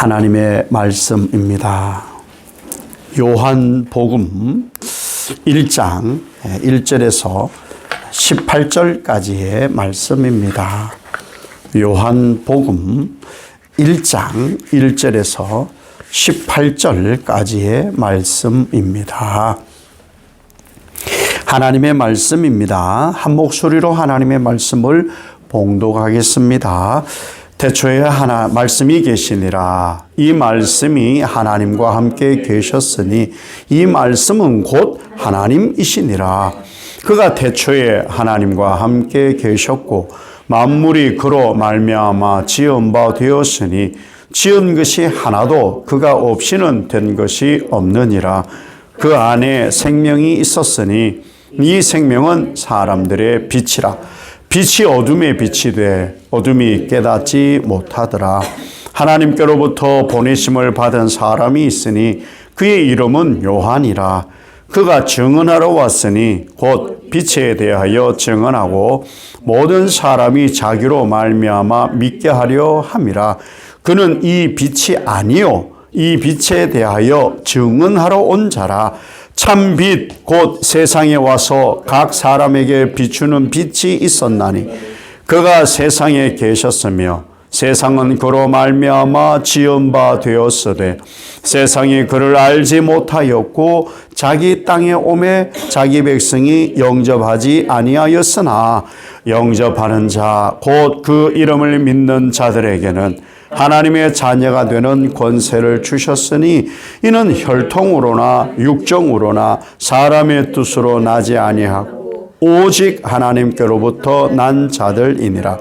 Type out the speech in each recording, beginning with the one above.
하나님의 말씀입니다. 요한복음 1장 1절에서 18절까지의 말씀입니다. 요한복음 1장 1절에서 18절까지의 말씀입니다. 하나님의 말씀입니다. 한 목소리로 하나님의 말씀을 봉독하겠습니다. 태초에 말씀이 계시니라. 이 말씀이 하나님과 함께 계셨으니 이 말씀은 곧 하나님이시니라. 그가 태초에 하나님과 함께 계셨고 만물이 그로 말미암아 지은 바 되었으니 지은 것이 하나도 그가 없이는 된 것이 없느니라. 그 안에 생명이 있었으니 이 생명은 사람들의 빛이라. 빛이 어둠에 빛이 돼 어둠이 깨닫지 못하더라. 하나님께로부터 보내심을 받은 사람이 있으니 그의 이름은 요한이라. 그가 증언하러 왔으니 곧 빛에 대하여 증언하고 모든 사람이 자기로 말미암아 믿게 하려 함이라. 그는 이 빛이 아니요 이 빛에 대하여 증언하러 온 자라. 참 빛 곧 세상에 와서 각 사람에게 비추는 빛이 있었나니 그가 세상에 계셨으며 세상은 그로 말미암아 지은 바 되었으되 세상이 그를 알지 못하였고 자기 땅에 오매 자기 백성이 영접하지 아니하였으나 영접하는 자 곧 그 이름을 믿는 자들에게는 하나님의 자녀가 되는 권세를 주셨으니 이는 혈통으로나 육정으로나 사람의 뜻으로 나지 아니하고 오직 하나님께로부터 난 자들이니라.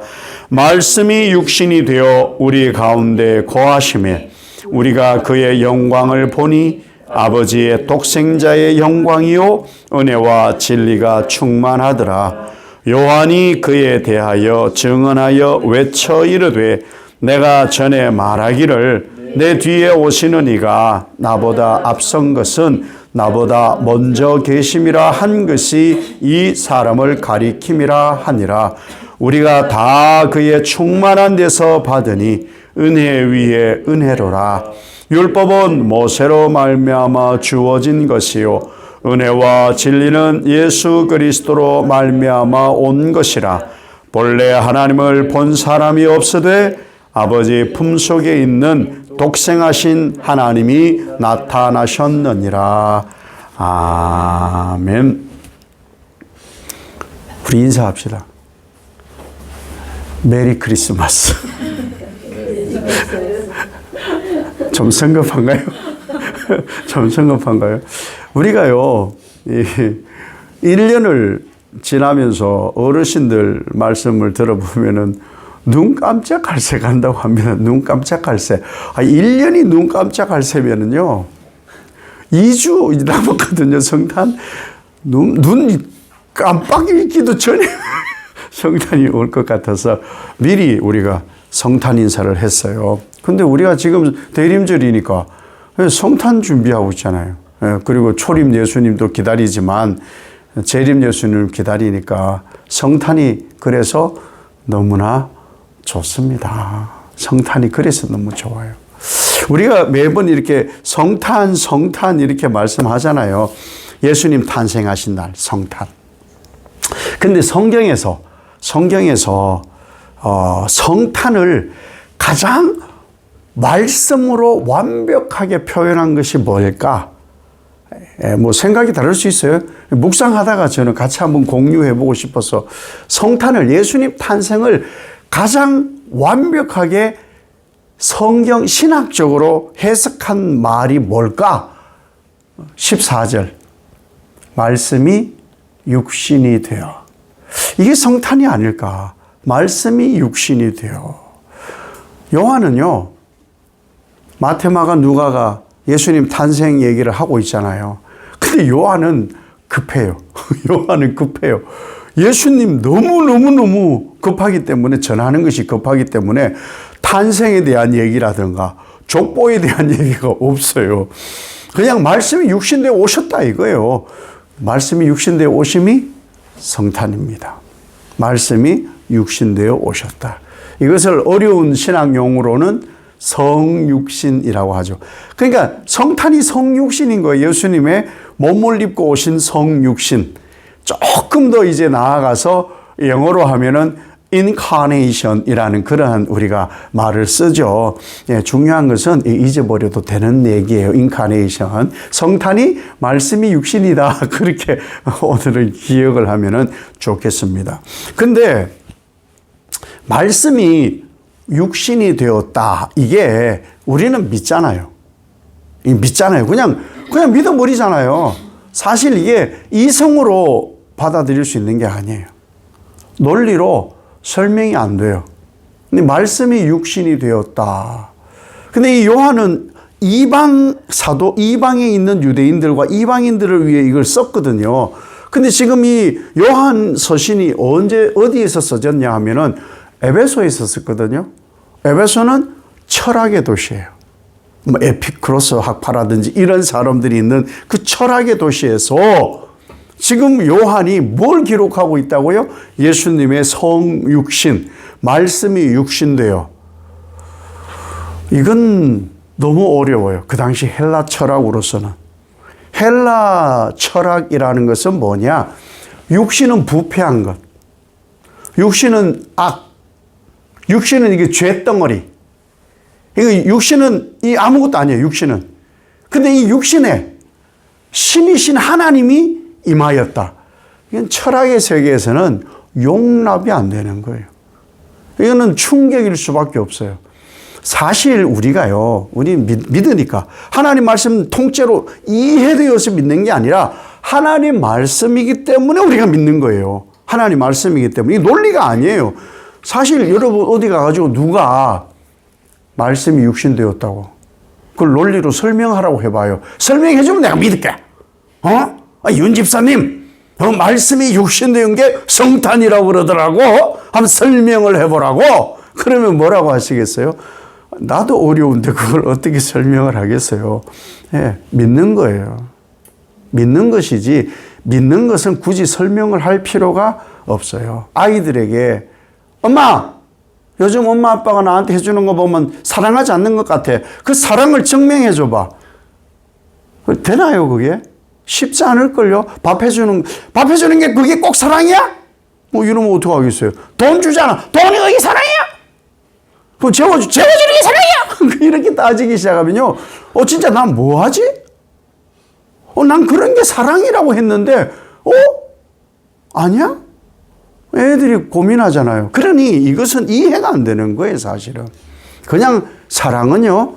말씀이 육신이 되어 우리 가운데 거하심에 우리가 그의 영광을 보니 아버지의 독생자의 영광이요 은혜와 진리가 충만하더라. 요한이 그에 대하여 증언하여 외쳐 이르되 내가 전에 말하기를 내 뒤에 오시는 이가 나보다 앞선 것은 나보다 먼저 계심이라 한 것이 이 사람을 가리킴이라 하니라. 우리가 다 그의 충만한 데서 받으니 은혜 위에 은혜로라. 율법은 모세로 말미암아 주어진 것이요 은혜와 진리는 예수 그리스도로 말미암아 온 것이라. 본래 하나님을 본 사람이 없으되 아버지 품속에 있는 독생하신 하나님이 나타나셨느니라. 아멘. 우리 인사합시다. 메리 크리스마스. 좀 성급한가요? 좀 성급한가요? 우리가요, 1년을 지나면서 어르신들 말씀을 들어보면은 눈 깜짝할 새 간다고 합니다. 눈 깜짝할 새. 1년이 눈 깜짝할 새면은요, 2주 남았거든요, 성탄. 눈 깜빡이기도 전에 성탄이 올 것 같아서 미리 우리가 성탄 인사를 했어요. 근데 우리가 지금 대림절이니까 성탄 준비하고 있잖아요. 그리고 초림 예수님도 기다리지만 재림 예수님을 기다리니까 성탄이 그래서 너무나 좋습니다. 성탄이 그래서 너무 좋아요. 우리가 매번 이렇게 성탄 이렇게 말씀하잖아요. 예수님 탄생하신 날 성탄. 근데 성경에서 성탄을 가장 말씀으로 완벽하게 표현한 것이 뭘까? 뭐 생각이 다를 수 있어요. 묵상하다가 저는 같이 한번 공유해보고 싶어서 성탄을, 예수님 탄생을 가장 완벽하게 성경 신학적으로 해석한 말이 뭘까? 14절. 말씀이 육신이 되어. 이게 성탄이 아닐까? 말씀이 육신이 되어. 요한은요, 마태마가 누가가 예수님 탄생 얘기를 하고 있잖아요. 근데 요한은 급해요. 요한은 급해요. 예수님 너무 급하기 때문에, 전하는 것이 급하기 때문에 탄생에 대한 얘기라든가 족보에 대한 얘기가 없어요. 그냥 말씀이 육신되어 오셨다 이거예요. 말씀이 육신되어 오심이 성탄입니다. 말씀이 육신되어 오셨다. 이것을 어려운 신학 용어로는 성육신이라고 하죠. 그러니까 성탄이 성육신인 거예요. 예수님의 몸을 입고 오신 성육신. 조금 더 이제 나아가서 영어로 하면은 incarnation이라는 그러한 우리가 말을 쓰죠. 예, 중요한 것은 잊어버려도 되는 얘기예요. incarnation. 성탄이 말씀이 육신이다. 그렇게 오늘은 기억을 하면은 좋겠습니다. 근데 말씀이 육신이 되었다. 이게 우리는 믿잖아요. 믿잖아요. 그냥 믿어버리잖아요. 사실 이게 이성으로 받아들일 수 있는 게 아니에요. 논리로 설명이 안 돼요. 근데 말씀이 육신이 되었다. 근데 이 요한은 이방 사도, 이방에 있는 유대인들과 이방인들을 위해 이걸 썼거든요. 근데 지금 이 요한 서신이 어디에서 써졌냐 하면은 에베소에 썼거든요. 에베소는 철학의 도시예요. 에피크로스 학파라든지 이런 사람들이 있는 그 철학의 도시에서 지금 요한이 뭘 기록하고 있다고요? 예수님의 성육신, 말씀이 육신되어. 이건 너무 어려워요. 그 당시 헬라 철학으로서는. 헬라 철학이라는 것은 뭐냐? 육신은 부패한 것. 육신은 악. 육신은 이게 죄덩어리. 육신은 아무것도 아니에요. 육신은. 근데 이 육신에 신이신 하나님이 임하였다. 이건 철학의 세계에서는 용납이 안 되는 거예요. 이거는 충격일 수밖에 없어요. 사실 우리가요, 우리 믿으니까 하나님 말씀 통째로 이해되어서 믿는 게 아니라 하나님 말씀이기 때문에 우리가 믿는 거예요. 하나님 말씀이기 때문에. 이게 논리가 아니에요. 사실 여러분 어디 가가지고 누가 말씀이 육신되었다고 그걸 논리로 설명하라고 해봐요. 설명해주면 내가 믿을게. 윤 집사님, 말씀이 육신되는 게 성탄이라고 그러더라고. 한번 설명을 해보라고. 그러면 뭐라고 하시겠어요? 나도 어려운데 그걸 어떻게 설명을 하겠어요? 예, 믿는 거예요. 믿는 것이지, 믿는 것은 굳이 설명을 할 필요가 없어요. 아이들에게, 엄마, 요즘 엄마 아빠가 나한테 해주는 거 보면 사랑하지 않는 것 같아. 그 사랑을 증명해 줘봐. 되나요, 그게? 쉽지 않을걸요? 밥 해주는 게 그게 꼭 사랑이야? 뭐 이러면 어떡하겠어요? 돈 주잖아. 돈이 그게 사랑이야? 그럼 재워주는 게 사랑이야? 이렇게 따지기 시작하면요. 진짜 난 뭐 하지? 난 그런 게 사랑이라고 했는데, 아니야? 애들이 고민하잖아요. 그러니 이것은 이해가 안 되는 거예요, 사실은. 그냥 사랑은요,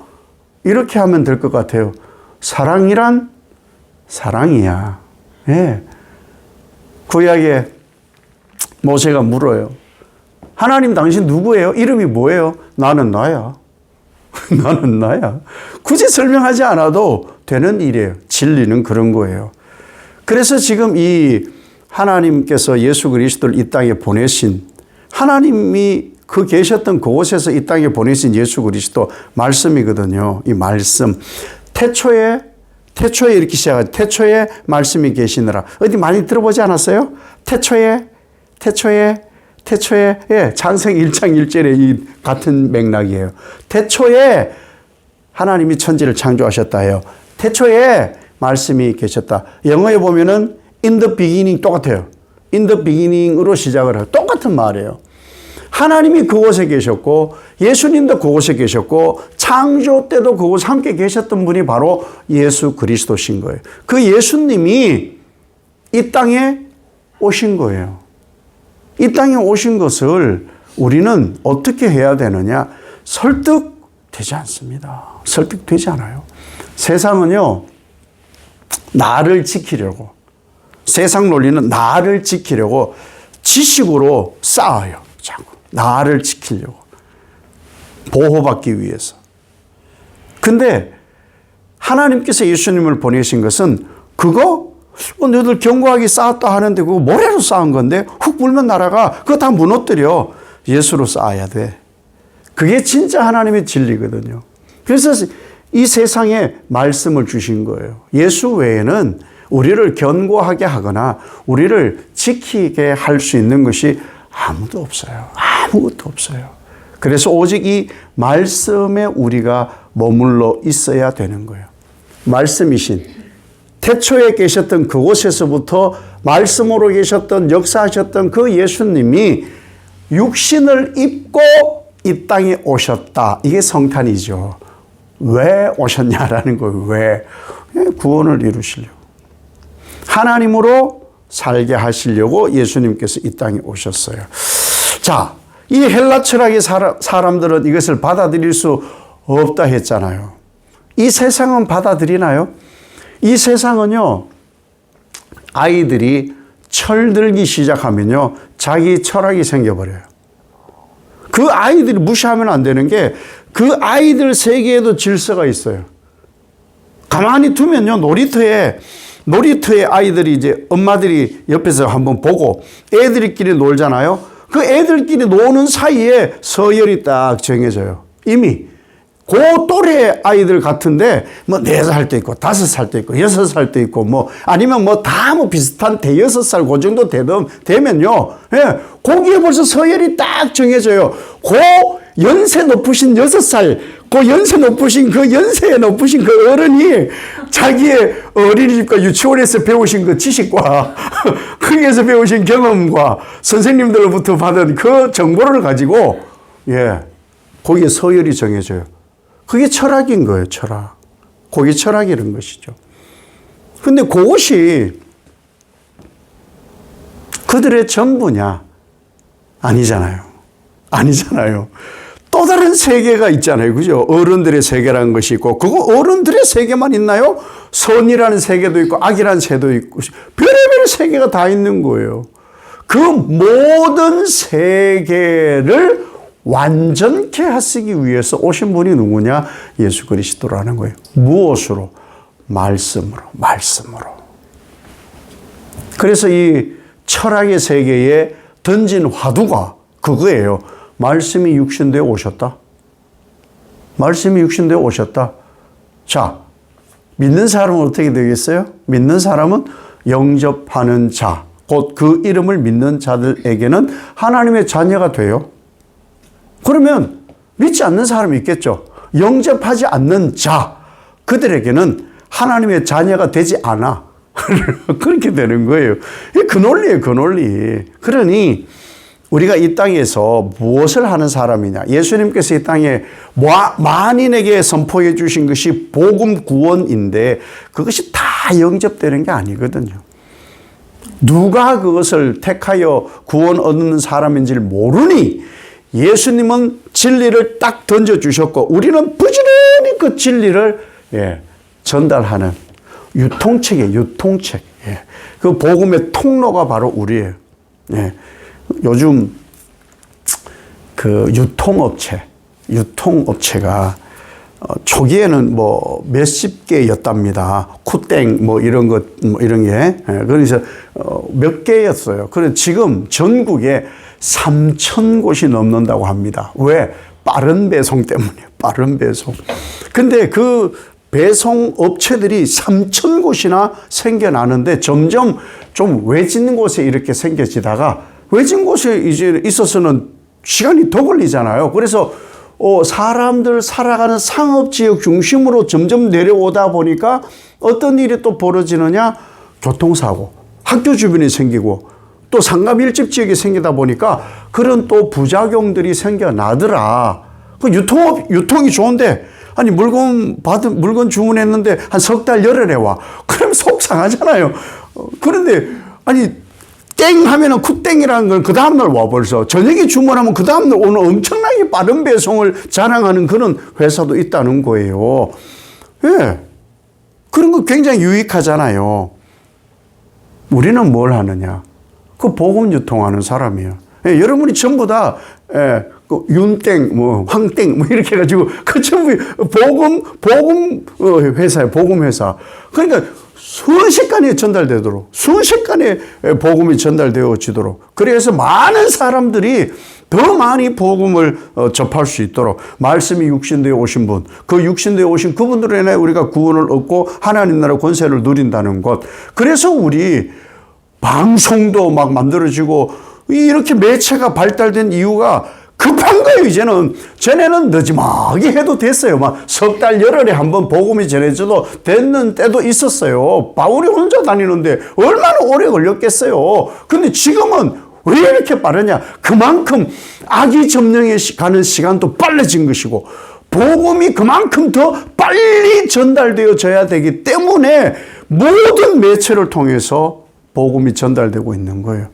이렇게 하면 될 것 같아요. 사랑이란 사랑이야. 예. 구약에 모세가 물어요. 하나님 당신 누구예요? 이름이 뭐예요? 나는 나야. 나는 나야. 굳이 설명하지 않아도 되는 일이에요. 진리는 그런 거예요. 그래서 지금 이 하나님께서 예수 그리스도를 이 땅에 보내신, 하나님이 그 계셨던 그곳에서 이 땅에 보내신 예수 그리스도 말씀이거든요. 이 말씀. 태초에 이렇게 시작하죠. 태초에 말씀이 계시느라. 어디 많이 들어보지 않았어요? 태초에, 예, 창세기 1장 1절에 이 같은 맥락이에요. 태초에 하나님이 천지를 창조하셨다 해요. 태초에 말씀이 계셨다. 영어에 보면은 in the beginning 똑같아요. in the beginning으로 시작을 해요. 똑같은 말이에요. 하나님이 그곳에 계셨고 예수님도 그곳에 계셨고 창조 때도 그곳에 함께 계셨던 분이 바로 예수 그리스도신 거예요. 그 예수님이 이 땅에 오신 거예요. 이 땅에 오신 것을 우리는 어떻게 해야 되느냐? 설득되지 않습니다. 설득되지 않아요. 세상은요, 나를 지키려고, 세상 논리는 나를 지키려고 지식으로 쌓아요. 자꾸 나를 지키려고, 보호받기 위해서. 근데 하나님께서 예수님을 보내신 것은 그거 너희들 견고하게 쌓았다 하는데 그거 모래로 쌓은 건데 훅 불면 나라가 그거 다 무너뜨려. 예수로 쌓아야 돼. 그게 진짜 하나님의 진리거든요. 그래서 이 세상에 말씀을 주신 거예요. 예수 외에는 우리를 견고하게 하거나 우리를 지키게 할 수 있는 것이 아무도 없어요. 아무것도 없어요. 그래서 오직 이 말씀에 우리가 머물러 있어야 되는 거예요. 말씀이신 태초에 계셨던 그곳에서부터 말씀으로 계셨던 역사하셨던 그 예수님이 육신을 입고 이 땅에 오셨다. 이게 성탄이죠. 왜 오셨냐라는 거예요. 왜? 구원을 이루시려고. 하나님으로 살게 하시려고 예수님께서 이 땅에 오셨어요. 자, 이 헬라 철학의 사람들은 이것을 받아들일 수 없다 했잖아요. 이 세상은 받아들이나요? 이 세상은요, 아이들이 철들기 시작하면요, 자기 철학이 생겨버려요. 그 아이들이 무시하면 안 되는 게 그 아이들 세계에도 질서가 있어요. 가만히 두면요, 놀이터에 아이들이 이제 엄마들이 옆에서 한번 보고 애들끼리 놀잖아요. 그 애들끼리 노는 사이에 서열이 딱 정해져요. 이미. 그 또래 아이들 같은데 뭐 4살도 있고 5살도 있고 6살도 있고 뭐 아니면 뭐 다 뭐 비슷한 대여섯 살 그 정도 되면요. 예. 거기에 벌써 서열이 딱 정해져요. 그 연세 높으신 6살, 그 연세 높으신 그 어른이 자기의 어린이집과 유치원에서 배우신 그 지식과 거기에서 배우신 경험과 선생님들로부터 받은 그 정보를 가지고 거기에 서열이 정해져요. 그게 철학인 거예요, 철학. 그게 철학이라는 것이죠. 근데 그것이 그들의 전부냐? 아니잖아요. 또 다른 세계가 있잖아요. 그죠? 어른들의 세계라는 것이 있고, 그거 어른들의 세계만 있나요? 선이라는 세계도 있고, 악이라는 세계도 있고, 별의별 세계가 다 있는 거예요. 그 모든 세계를 완전케 하시기 위해서 오신 분이 누구냐? 예수 그리스도라는 거예요. 무엇으로? 말씀으로. 그래서 이 철학의 세계에 던진 화두가 그거예요. 말씀이 육신되어 오셨다. 자, 믿는 사람은 어떻게 되겠어요? 믿는 사람은 영접하는 자, 곧 그 이름을 믿는 자들에게는 하나님의 자녀가 돼요. 그러면 믿지 않는 사람이 있겠죠. 영접하지 않는 자, 그들에게는 하나님의 자녀가 되지 않아. 그렇게 되는 거예요. 그 논리예요, 그 논리. 그러니 우리가 이 땅에서 무엇을 하는 사람이냐. 예수님께서 이 땅에 만인에게 선포해 주신 것이 복음 구원인데 그것이 다 영접되는 게 아니거든요. 누가 그것을 택하여 구원 얻는 사람인지를 모르니 예수님은 진리를 딱 던져주셨고 우리는 부지런히 그 진리를 전달하는 유통책이에요. 유통책. 그 복음의 통로가 바로 우리예요. 요즘 그 유통업체가 초기에는 뭐 몇십 개였답니다. 쿠땡 뭐 이런 것 뭐 이런 게 그래서 몇 개였어요. 그래서 지금 전국에 3,000곳이 넘는다고 합니다. 왜? 빠른 배송 때문에. 빠른 배송. 근데 그 배송 업체들이 3,000곳이나 생겨나는데 점점 좀 외진 곳에 이렇게 생겨지다가 외진 곳에 이제 있어서는 시간이 더 걸리잖아요. 그래서 사람들 살아가는 상업지역 중심으로 점점 내려오다 보니까 어떤 일이 또 벌어지느냐? 교통사고, 학교 주변에 생기고 또 상가 밀집 지역이 생기다 보니까 그런 또 부작용들이 생겨나더라. 그 유통이 좋은데 아니 물건 주문했는데 한 석 달 열흘에 와. 그럼 속 상하잖아요. 그런데 아니 땡 하면은 쿠땡이라는 건 그 다음날 와 벌써. 저녁에 주문하면 그 다음날 오는 엄청나게 빠른 배송을 자랑하는 그런 회사도 있다는 거예요. 그런 거 굉장히 유익하잖아요. 우리는 뭘 하느냐? 그 복음 유통하는 사람이에요. 여러분이 전부 다 그 윤땡, 뭐 황땡, 뭐 이렇게 해가지고 그 전부 복음 회사예요. 복음 회사. 그러니까 순식간에 전달되도록, 순식간에 복음이 전달되어지도록. 그래서 많은 사람들이 더 많이 복음을 접할 수 있도록 말씀이 육신되어 오신 분, 그 육신되어 오신 그분들로 인해 우리가 구원을 얻고 하나님 나라 권세를 누린다는 것. 그래서 우리 방송도 막 만들어지고 이렇게 매체가 발달된 이유가 급한 거예요, 이제는. 전에는 늦지막이 해도 됐어요. 막 석 달, 열흘에 한번 복음이 전해져도 됐는 때도 있었어요. 바울이 혼자 다니는데 얼마나 오래 걸렸겠어요. 근데 지금은 왜 이렇게 빠르냐? 그만큼 악이 점령해 가는 시간도 빨라진 것이고, 복음이 그만큼 더 빨리 전달되어져야 되기 때문에 모든 매체를 통해서 복음이 전달되고 있는 거예요.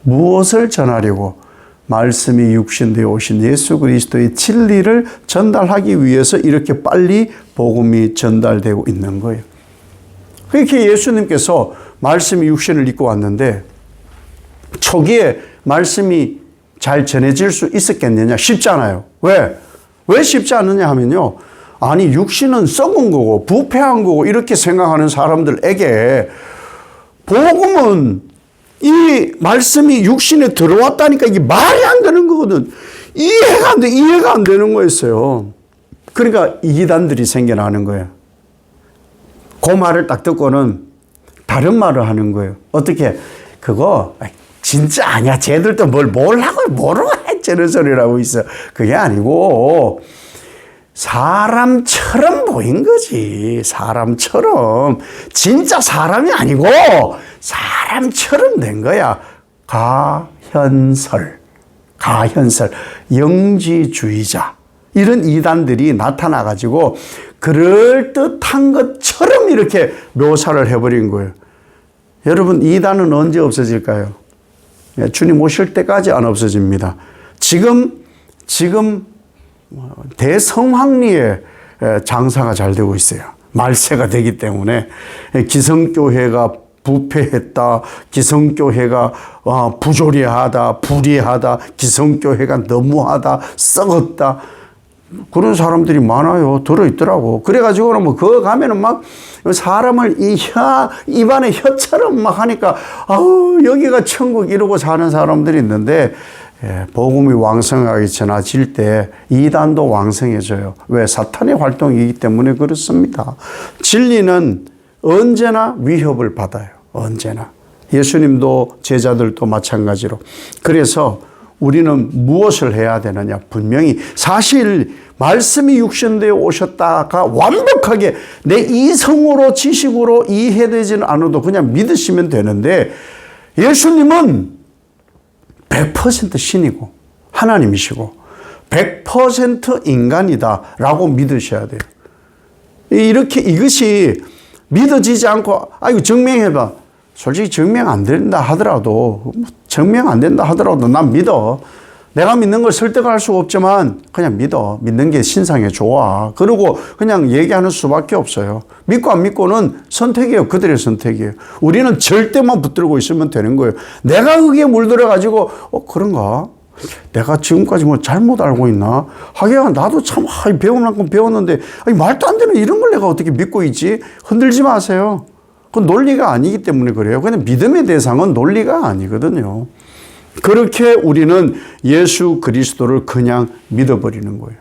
무엇을 전하려고? 말씀이 육신되어 오신 예수 그리스도의 진리를 전달하기 위해서 이렇게 빨리 복음이 전달되고 있는 거예요. 그렇게 예수님께서 말씀이 육신을 입고 왔는데 초기에 말씀이 잘 전해질 수 있었겠느냐? 쉽지 않아요. 왜? 왜 쉽지 않느냐 하면요. 아니, 육신은 썩은 거고 부패한 거고 이렇게 생각하는 사람들에게 복음은 이 말씀이 육신에 들어왔다니까 이게 말이 안 되는 거거든. 이해가 안 되는 거였어요. 그러니까 이단들이 생겨나는 거예요. 그 말을 딱 듣고는 다른 말을 하는 거예요. 어떻게? 그거 진짜 아니야. 쟤들도 뭐라고 저런 소리를 하고 있어. 그게 아니고 사람처럼 보인 거지. 사람처럼. 진짜 사람이 아니고 사람처럼 된 거야. 가현설. 영지주의자. 이런 이단들이 나타나가지고 그럴듯한 것처럼 이렇게 묘사를 해버린 거예요. 여러분, 이단은 언제 없어질까요? 주님 오실 때까지 안 없어집니다. 지금 대성황리에 장사가 잘 되고 있어요. 말세가 되기 때문에 기성교회가 부패했다, 기성교회가 부조리하다, 불의하다, 기성교회가 너무하다, 썩었다, 그런 사람들이 많아요. 들어있더라고. 그래가지고는 뭐, 그거 가면은 막 사람을 입안에 혀처럼 막 하니까, 여기가 천국 이러고 사는 사람들이 있는데, 복음이 왕성하게 전해질 때 이단도 왕성해져요. 왜? 사탄의 활동이기 때문에 그렇습니다. 진리는 언제나 위협을 받아요. 언제나. 예수님도 제자들도 마찬가지로. 그래서 우리는 무엇을 해야 되느냐? 분명히 사실 말씀이 육신되어 오셨다가 완벽하게 내 이성으로 지식으로 이해되지는 않아도 그냥 믿으시면 되는데, 예수님은 100% 신이고 하나님이시고 100% 인간이다라고 믿으셔야 돼요. 이것이 믿어지지 않고 이거 증명해봐. 솔직히 증명 안 된다 하더라도 난 믿어. 내가 믿는 걸 설득할 수 없지만 그냥 믿어. 믿는 게 신상에 좋아. 그리고 그냥 얘기하는 수밖에 없어요. 믿고 안 믿고는 선택이에요. 그들의 선택이에요. 우리는 절대만 붙들고 있으면 되는 거예요. 내가 거기에 물들어가지고 그런가? 내가 지금까지 뭐 잘못 알고 있나? 하기야 나도 참 배울 만큼 배웠는데 말도 안 되는 이런 걸 내가 어떻게 믿고 있지? 흔들지 마세요. 그건 논리가 아니기 때문에 그래요. 그냥 믿음의 대상은 논리가 아니거든요. 그렇게 우리는 예수 그리스도를 그냥 믿어버리는 거예요.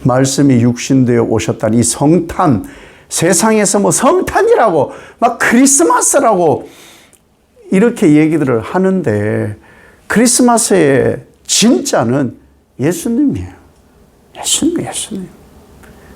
말씀이 육신되어 오셨다는 이 성탄, 세상에서 뭐 성탄이라고 막 크리스마스라고 이렇게 얘기들을 하는데, 크리스마스의 진짜는 예수님이에요. 예수님.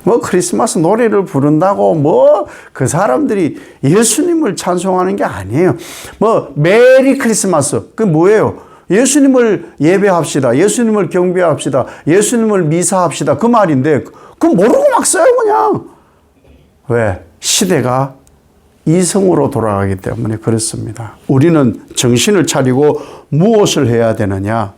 뭐 크리스마스 노래를 부른다고 뭐 그 사람들이 예수님을 찬송하는 게 아니에요. 뭐 메리 크리스마스, 그 뭐예요? 예수님을 예배합시다, 예수님을 경배합시다, 예수님을 미사합시다, 그 말인데 그거 모르고 막 써요 그냥. 왜? 시대가 이성으로 돌아가기 때문에 그렇습니다. 우리는 정신을 차리고 무엇을 해야 되느냐?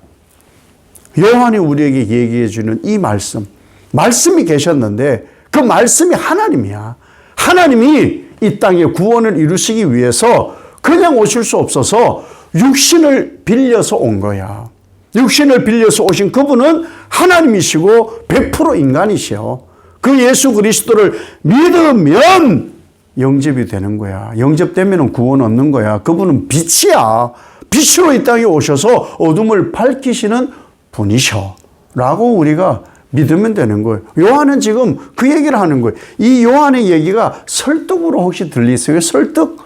요한이 우리에게 얘기해 주는 이 말씀이 계셨는데 그 말씀이 하나님이야. 하나님이 이 땅에 구원을 이루시기 위해서 그냥 오실 수 없어서 육신을 빌려서 온 거야. 육신을 빌려서 오신 그분은 하나님이시고 100% 인간이시여. 그 예수 그리스도를 믿으면 영접이 되는 거야. 영접되면 구원 얻는 거야. 그분은 빛이야. 빛으로 이 땅에 오셔서 어둠을 밝히시는 분이셔. 라고 우리가 믿으면 되는 거예요. 요한은 지금 그 얘기를 하는 거예요. 이 요한의 얘기가 설득으로 혹시 들리세요? 설득?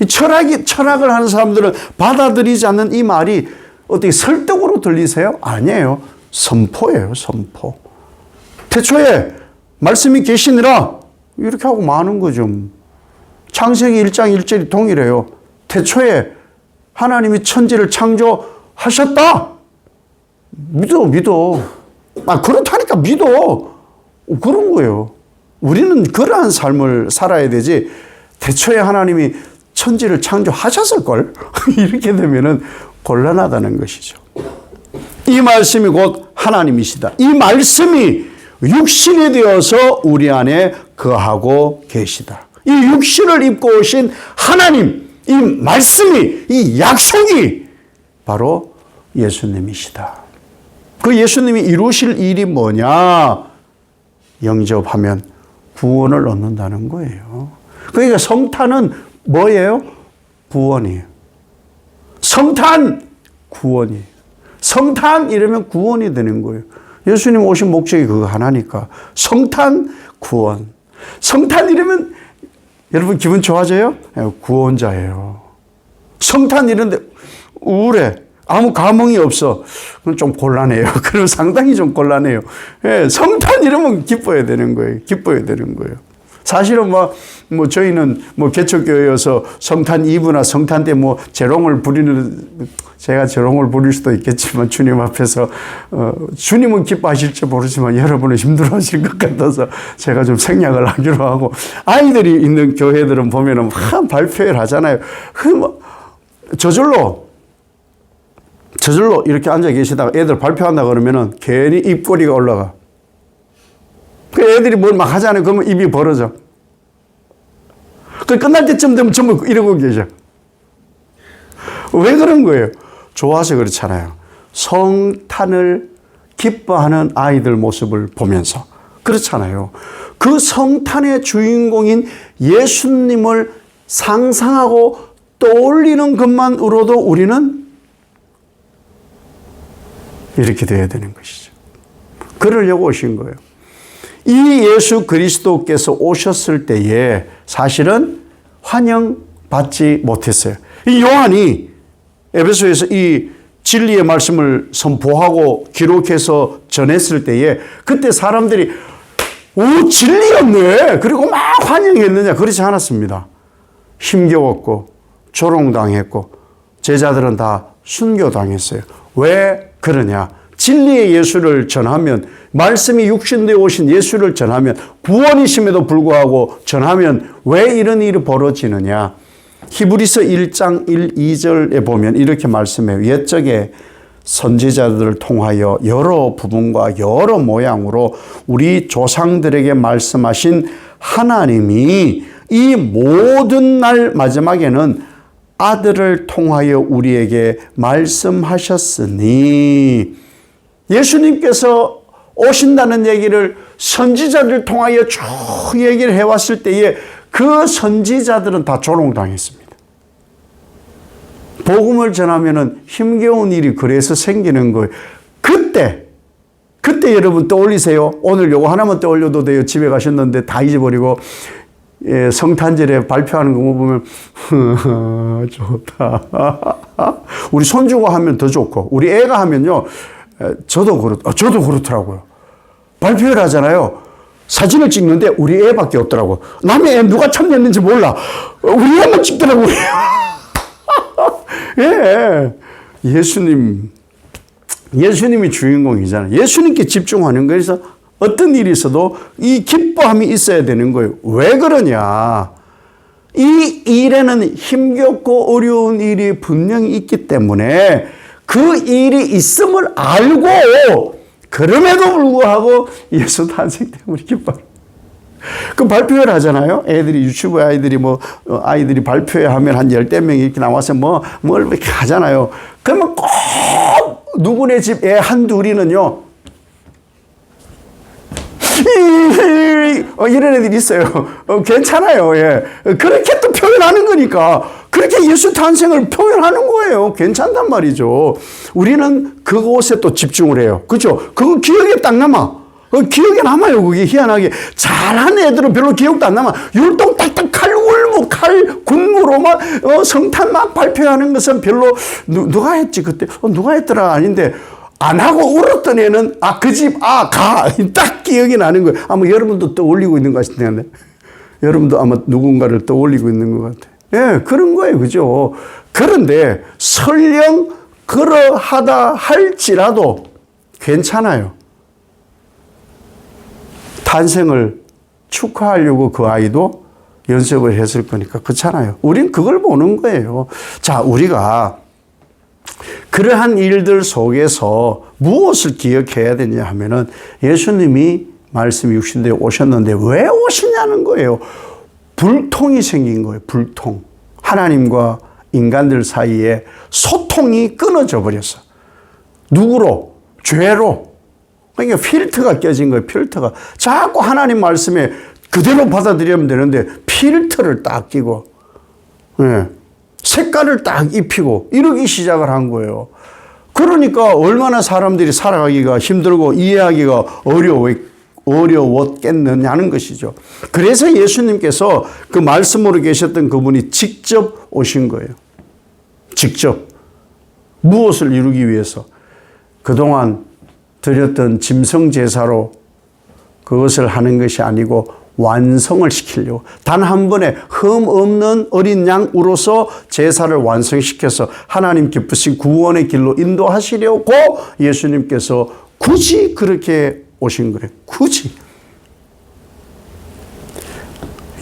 철학을 하는 사람들은 받아들이지 않는 이 말이 어떻게 설득으로 들리세요? 아니에요. 선포예요, 선포. 태초에 말씀이 계시니라 이렇게 하고 마는 거죠. 창세기 1장 1절이 동일해요. 태초에 하나님이 천지를 창조하셨다. 믿어. 그렇다니까 믿어. 그런 거예요. 우리는 그러한 삶을 살아야 되지. 태초에 하나님이 천지를 창조하셨을걸? 이렇게 되면은 곤란하다는 것이죠. 이 말씀이 곧 하나님이시다. 이 말씀이 육신이 되어서 우리 안에 거하고 계시다. 이 육신을 입고 오신 하나님, 이 말씀이, 이 약속이 바로 예수님이시다. 그 예수님이 이루실 일이 뭐냐? 영접하면 구원을 얻는다는 거예요. 그러니까 성탄은 뭐예요? 구원이에요. 성탄, 구원이에요. 성탄 이러면 구원이 되는 거예요. 예수님 오신 목적이 그거 하나니까. 성탄, 구원. 성탄 이러면 여러분 기분 좋아져요? 구원자예요. 성탄 이런데 우울해. 아무 감흥이 없어. 그럼 좀 곤란해요. 그럼 상당히 좀 곤란해요. 성탄 이러면 기뻐야 되는 거예요. 기뻐야 되는 거예요. 사실은 저희는 개척교회여서 성탄 이브나 성탄 때 재롱을 부리는, 제가 재롱을 부릴 수도 있겠지만 주님 앞에서, 주님은 기뻐하실지 모르지만 여러분은 힘들어 하실 것 같아서 제가 좀 생략을 하기로 하고, 아이들이 있는 교회들은 보면은 막 발표를 하잖아요. 저절로 이렇게 앉아 계시다가 애들 발표한다 그러면은 괜히 입꼬리가 올라가. 그 애들이 뭘 막 하잖아요. 그러면 입이 벌어져. 그 끝날 때쯤 되면 전부 이러고 계셔. 왜 그런 거예요? 좋아서 그렇잖아요. 성탄을 기뻐하는 아이들 모습을 보면서. 그렇잖아요. 그 성탄의 주인공인 예수님을 상상하고 떠올리는 것만으로도 우리는 이렇게 돼야 되는 것이죠. 그러려고 오신 거예요. 이 예수 그리스도께서 오셨을 때에 사실은 환영받지 못했어요. 이 요한이 에베소에서 이 진리의 말씀을 선포하고 기록해서 전했을 때에 그때 사람들이 진리였네. 그리고 막 환영했느냐? 그렇지 않았습니다. 힘겨웠고 조롱당했고 제자들은 다 순교당했어요. 왜 그러냐? 진리의 예수를 전하면, 말씀이 육신되어 오신 예수를 전하면, 구원이심에도 불구하고 전하면 왜 이런 일이 벌어지느냐? 히브리서 1장 1, 2절에 보면 이렇게 말씀해요. 옛적에 선지자들을 통하여 여러 부분과 여러 모양으로 우리 조상들에게 말씀하신 하나님이 이 모든 날 마지막에는 아들을 통하여 우리에게 말씀하셨으니, 예수님께서 오신다는 얘기를 선지자들 통하여 쭉 얘기를 해왔을 때에 그 선지자들은 다 조롱당했습니다. 복음을 전하면은 힘겨운 일이 그래서 생기는 거예요. 그때 여러분 떠올리세요. 오늘 요거 하나만 떠올려도 돼요. 집에 가셨는데 다 잊어버리고 성탄절에 발표하는 거 보면 좋다. 우리 손주가 하면 더 좋고 우리 애가 하면요. 저도 그렇더라고요. 발표를 하잖아요. 사진을 찍는데 우리 애밖에 없더라고. 남의 애 누가 참여했는지 몰라. 우리 애만 찍더라고요. 예. 예수님이 주인공이잖아요. 예수님께 집중하는 거에서 어떤 일이 있어도 이 기뻐함이 있어야 되는 거예요. 왜 그러냐? 이 일에는 힘겹고 어려운 일이 분명히 있기 때문에 그 일이 있음을 알고 그럼에도 불구하고 예수 탄생 때문에 기뻐요. 그 발표를 하잖아요. 애들이 유치부 아이들이 아이들이 발표회 하면 한 10명 이렇게 나와서 뭘 이렇게 하잖아요. 그러면 꼭 누구네 집 애 한둘이는요. 이런 애들이 있어요. 괜찮아요. 예. 그렇게 또 표현하는 거니까. 그렇게 예수 탄생을 표현하는 거예요. 괜찮단 말이죠. 우리는 그곳에 또 집중을 해요. 그죠? 그거 기억에 딱 남아. 기억에 남아요. 그게 희한하게. 잘한 애들은 별로 기억도 안 남아. 율동 딱딱 칼군무로 막 성탄 막 발표하는 것은 별로 누가 했지 그때? 누가 했더라? 아닌데 안 하고 울었던 애는 그 집 가 딱 기억이 나는 거예요. 아마 여러분도 떠올리고 있는 것 같은데 여러분도 아마 누군가를 떠올리고 있는 것 같아요. 예, 그런 거예요, 그죠? 그런데 설령 그러하다 할지라도 괜찮아요. 탄생을 축하하려고 그 아이도 연습을 했을 거니까 그렇잖아요. 우린 그걸 보는 거예요. 자, 우리가 그러한 일들 속에서 무엇을 기억해야 되냐 하면은 예수님이 말씀이 육신대에 오셨는데 왜 오시냐는 거예요. 불통이 생긴 거예요. 불통. 하나님과 인간들 사이에 소통이 끊어져 버렸어. 누구로? 죄로. 그러니까 필터가 껴진 거예요. 필터가. 자꾸 하나님 말씀에 그대로 받아들이면 되는데 필터를 딱 끼고 색깔을 딱 입히고 이러기 시작을 한 거예요. 그러니까 얼마나 사람들이 살아가기가 힘들고 이해하기가 어려웠겠느냐는 것이죠. 그래서 예수님께서 그 말씀으로 계셨던 그분이 직접 오신 거예요. 직접. 무엇을 이루기 위해서? 그동안 드렸던 짐승 제사로 그것을 하는 것이 아니고 완성을 시키려고 단 한 번에 흠 없는 어린 양으로서 제사를 완성시켜서 하나님 기쁘신 구원의 길로 인도하시려고 예수님께서 굳이 그렇게 오신 거예요. 굳이.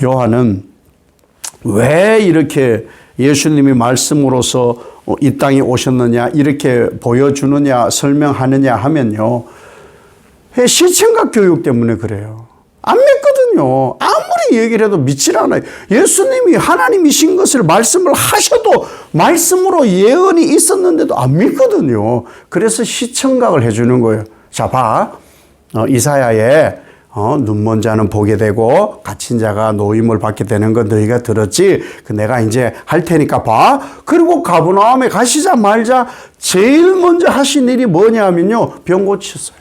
요한은 왜 이렇게 예수님이 말씀으로서 이 땅에 오셨느냐 이렇게 보여주느냐 설명하느냐 하면요. 시청각 교육 때문에 그래요. 안 믿거든요. 아무리 얘기를 해도 믿질 않아요. 예수님이 하나님이신 것을 말씀을 하셔도 말씀으로 예언이 있었는데도 안 믿거든요. 그래서 시청각을 해주는 거예요. 자, 봐. 이사야에 눈먼 자는 보게 되고 갇힌 자가 노임을 받게 되는 거 너희가 들었지? 내가 이제 할 테니까 봐. 그리고 가버나움에 가시자 말자 제일 먼저 하신 일이 뭐냐면요. 병 고쳤어요.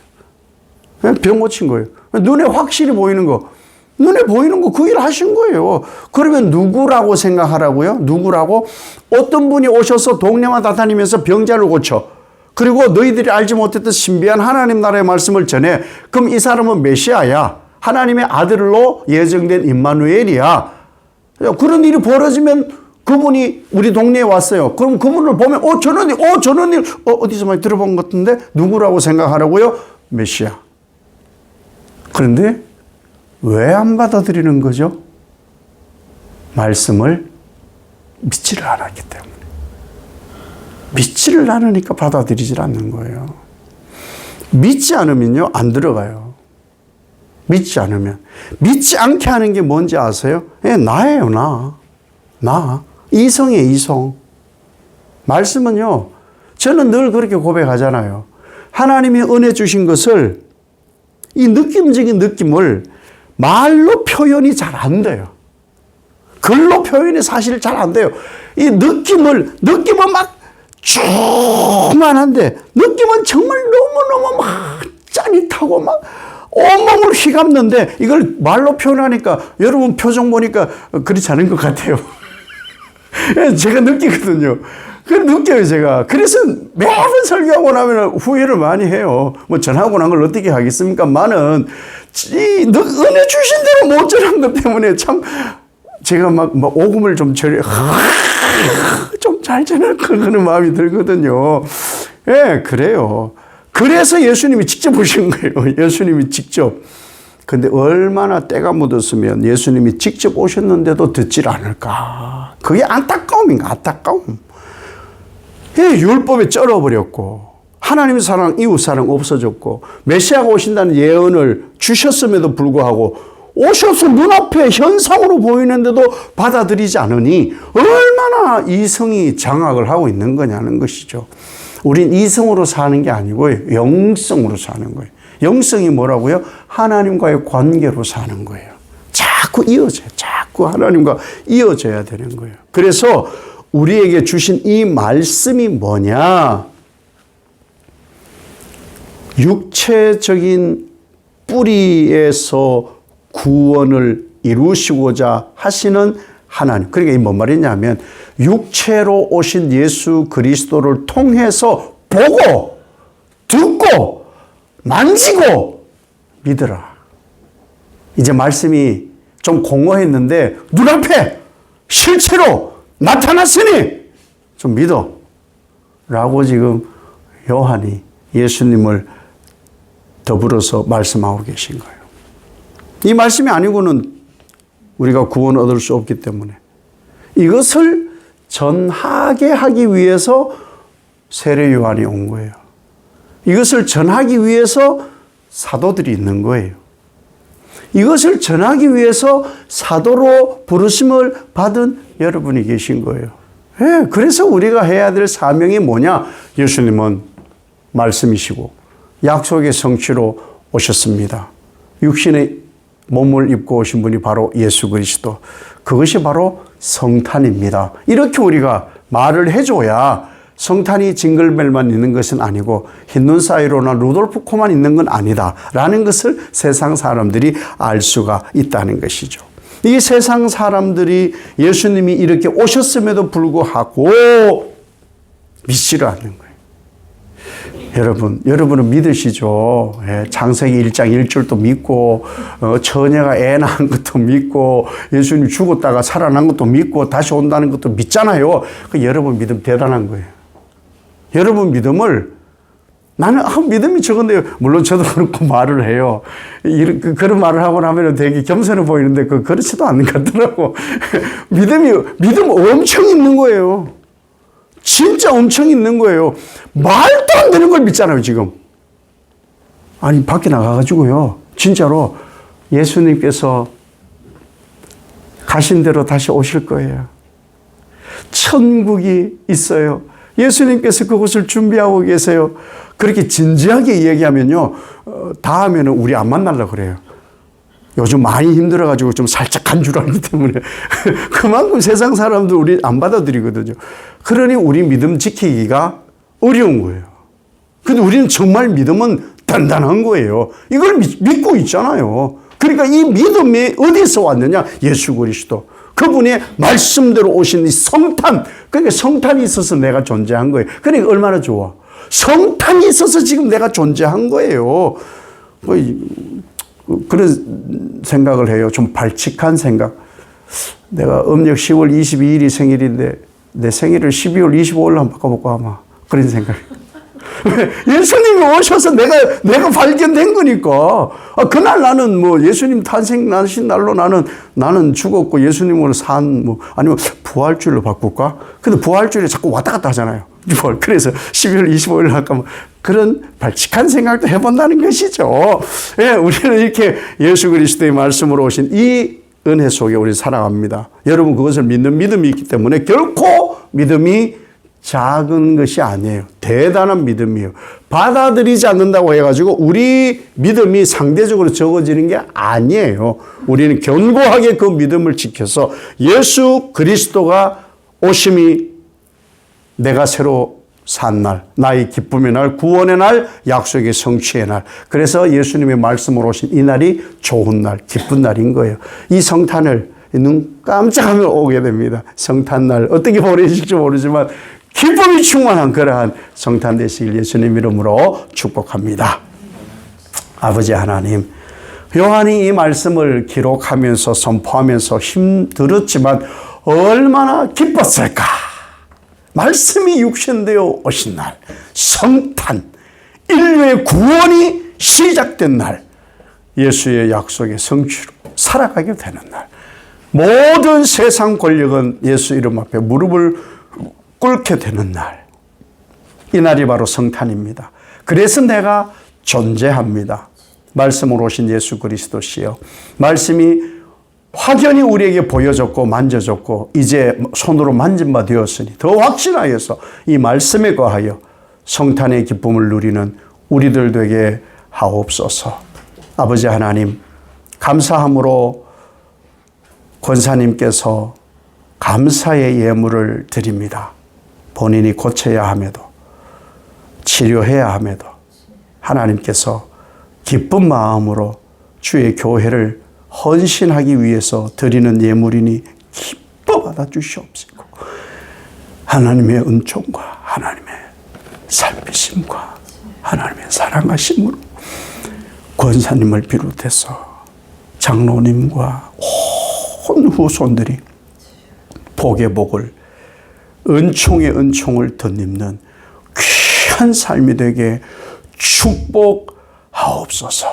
병 고친 거예요. 눈에 확실히 보이는 거. 눈에 보이는 거 그 일 하신 거예요. 그러면 누구라고 생각하라고요? 누구라고? 어떤 분이 오셔서 동네마다 다니면서 병자를 고쳐. 그리고 너희들이 알지 못했던 신비한 하나님 나라의 말씀을 전해. 그럼 이 사람은 메시아야. 하나님의 아들로 예정된 임마누엘이야. 그런 일이 벌어지면 그분이 우리 동네에 왔어요. 그럼 그분을 보면 저런 일 어디서 많이 들어본 것 같은데 누구라고 생각하라고요? 메시아. 그런데 왜 안 받아들이는 거죠? 말씀을 믿지를 않았기 때문에. 믿지를 않으니까 받아들이질 않는 거예요. 믿지 않으면요, 안 들어가요. 믿지 않으면. 믿지 않게 하는 게 뭔지 아세요? 나예요, 나. 이성이에요, 이성. 말씀은요, 저는 늘 그렇게 고백하잖아요. 하나님이 은혜 주신 것을, 이 느낌적인 느낌을 말로 표현이 잘 안 돼요. 글로 표현이 사실 잘 안 돼요. 이 느낌은 막 조그만한데 느낌은 정말 너무너무 막 짜릿하고 막 온몸을 휘감는데 이걸 말로 표현하니까 여러분 표정 보니까 그렇지 않은 것 같아요. 제가 느끼거든요. 그걸 느껴요, 제가. 그래서 매번 설교하고 나면 후회를 많이 해요. 전하고 난 걸 어떻게 하겠습니까만은, 은혜 주신 대로 못 전한 것 때문에 참, 제가 막 오금을 좀 좀 잘 전할 그런 마음이 들거든요. 예, 그래요. 그래서 예수님이 직접 오신 거예요. 예수님이 직접. 근데 얼마나 때가 묻었으면 예수님이 직접 오셨는데도 듣질 않을까. 그게 안타까움인가, 안타까움. 예, 율법에 쩔어버렸고 하나님의 사랑, 이웃 사랑 없어졌고 메시아가 오신다는 예언을 주셨음에도 불구하고 오셔서 눈앞에 현상으로 보이는데도 받아들이지 않으니 얼마나 이성이 장악을 하고 있는 거냐는 것이죠. 우린 이성으로 사는 게 아니고요. 영성으로 사는 거예요. 영성이 뭐라고요? 하나님과의 관계로 사는 거예요. 자꾸 이어져요. 자꾸 하나님과 이어져야 되는 거예요. 그래서 우리에게 주신 이 말씀이 뭐냐? 육체적인 뿌리에서 구원을 이루시고자 하시는 하나님. 그러니까 이 뭔 말이냐면 육체로 오신 예수 그리스도를 통해서 보고 듣고 만지고 믿어라. 이제 말씀이 좀 공허했는데 눈앞에 실체로 나타났으니 좀 믿어 라고 지금 요한이 예수님을 더불어서 말씀하고 계신 거예요. 이 말씀이 아니고는 우리가 구원 얻을 수 없기 때문에 이것을 전하게 하기 위해서 세례 요한이 온 거예요. 이것을 전하기 위해서 사도들이 있는 거예요. 이것을 전하기 위해서 사도로 부르심을 받은 여러분이 계신 거예요. 네, 그래서 우리가 해야 될 사명이 뭐냐? 예수님은 말씀이시고 약속의 성취로 오셨습니다. 육신의 몸을 입고 오신 분이 바로 예수 그리스도. 그것이 바로 성탄입니다. 이렇게 우리가 말을 해줘야 성탄이 징글벨만 있는 것은 아니고 흰눈 사이로나 루돌프 코만 있는 건 아니다 라는 것을 세상 사람들이 알 수가 있다는 것이죠. 이 세상 사람들이 예수님이 이렇게 오셨음에도 불구하고 믿지를 않는 거예요. 여러분은 믿으시죠? 창세기 1장 1절도 믿고 처녀가 애 낳은 것도 믿고 예수님 죽었다가 살아난 것도 믿고 다시 온다는 것도 믿잖아요. 여러분 믿음 대단한 거예요. 여러분 믿음을 나는 믿음이 적은데 물론 저도 그렇고 말을 해요. 그런 말을 하고 나면 되게 겸손해 보이는데 그렇지도 않는 것 같더라고. 믿음 엄청 있는 거예요. 진짜 엄청 있는 거예요. 말도 안 되는 걸 믿잖아요, 지금. 아니, 밖에 나가가지고요. 진짜로 예수님께서 가신 대로 다시 오실 거예요. 천국이 있어요. 예수님께서 그곳을 준비하고 계세요. 그렇게 진지하게 이야기하면요. 다음에는 우리 안 만나려고 그래요. 요즘 많이 힘들어가지고 좀 살짝 간 줄 알기 때문에 그만큼 세상 사람들 우리 안 받아들이거든요. 그러니 우리 믿음 지키기가 어려운 거예요. 근데 우리는 정말 믿음은 단단한 거예요. 이걸 믿고 있잖아요. 그러니까 이 믿음이 어디서 왔느냐? 예수 그리스도. 그분의 말씀대로 오신 이 성탄. 그러니까 성탄이 있어서 내가 존재한 거예요. 그러니까 얼마나 좋아. 성탄이 있어서 지금 내가 존재한 거예요. 그런 생각을 해요. 좀 발칙한 생각. 내가 음력 10월 22일이 생일인데 내 생일을 12월 25일로 한번 바꿔볼까 아마. 그런 생각이에요. 예수님이 오셔서 내가 발견된 거니까. 그날 나는 뭐 예수님 탄생나신 날로 나는 죽었고 예수님으로 아니면 부활주일로 바꿀까? 근데 부활주일에 자꾸 왔다 갔다 하잖아요. 그래서 12월 25일 할까? 그런 발칙한 생각도 해본다는 것이죠. 예, 우리는 이렇게 예수 그리스도의 말씀으로 오신 이 은혜 속에 우리 살아갑니다. 여러분 그것을 믿는 믿음이 있기 때문에 결코 믿음이 작은 것이 아니에요. 대단한 믿음이에요. 받아들이지 않는다고 해가지고 우리 믿음이 상대적으로 적어지는 게 아니에요. 우리는 견고하게 그 믿음을 지켜서 예수 그리스도가 오심이 내가 새로 산 날, 나의 기쁨의 날, 구원의 날, 약속의 성취의 날. 그래서 예수님의 말씀으로 오신 이 날이 좋은 날, 기쁜 날인 거예요. 이 성탄을 눈 깜짝하면 오게 됩니다. 성탄날 어떻게 보내실지 모르지만 기쁨이 충만한 그러한 성탄 되시길 예수님 이름으로 축복합니다. 아버지 하나님, 요한이 이 말씀을 기록하면서 선포하면서 힘들었지만 얼마나 기뻤을까. 말씀이 육신되어 오신 날, 성탄, 인류의 구원이 시작된 날, 예수의 약속의 성취로 살아가게 되는 날, 모든 세상 권력은 예수 이름 앞에 무릎을 꿇게 되는 날, 이 날이 바로 성탄입니다. 그래서 내가 존재합니다. 말씀으로 오신 예수 그리스도시여, 말씀이 확연히 우리에게 보여졌고 만져졌고 이제 손으로 만진 바 되었으니 더 확신하여서 이 말씀에 거하여 성탄의 기쁨을 누리는 우리들 되게 하옵소서. 아버지 하나님, 감사함으로 권사님께서 감사의 예물을 드립니다. 본인이 고쳐야 함에도 치료해야 함에도 하나님께서 기쁜 마음으로 주의 교회를 헌신하기 위해서 드리는 예물이니 기뻐 받아 주시옵시고, 하나님의 은총과 하나님의 살피심과 하나님의 사랑하심으로 권사님을 비롯해서 장로님과 온 후손들이 복의 복을, 은총의 은총을 덧입는 귀한 삶이 되게 축복하옵소서.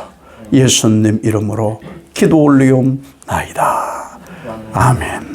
예수님 이름으로 기도 올리옵나이다. 아멘.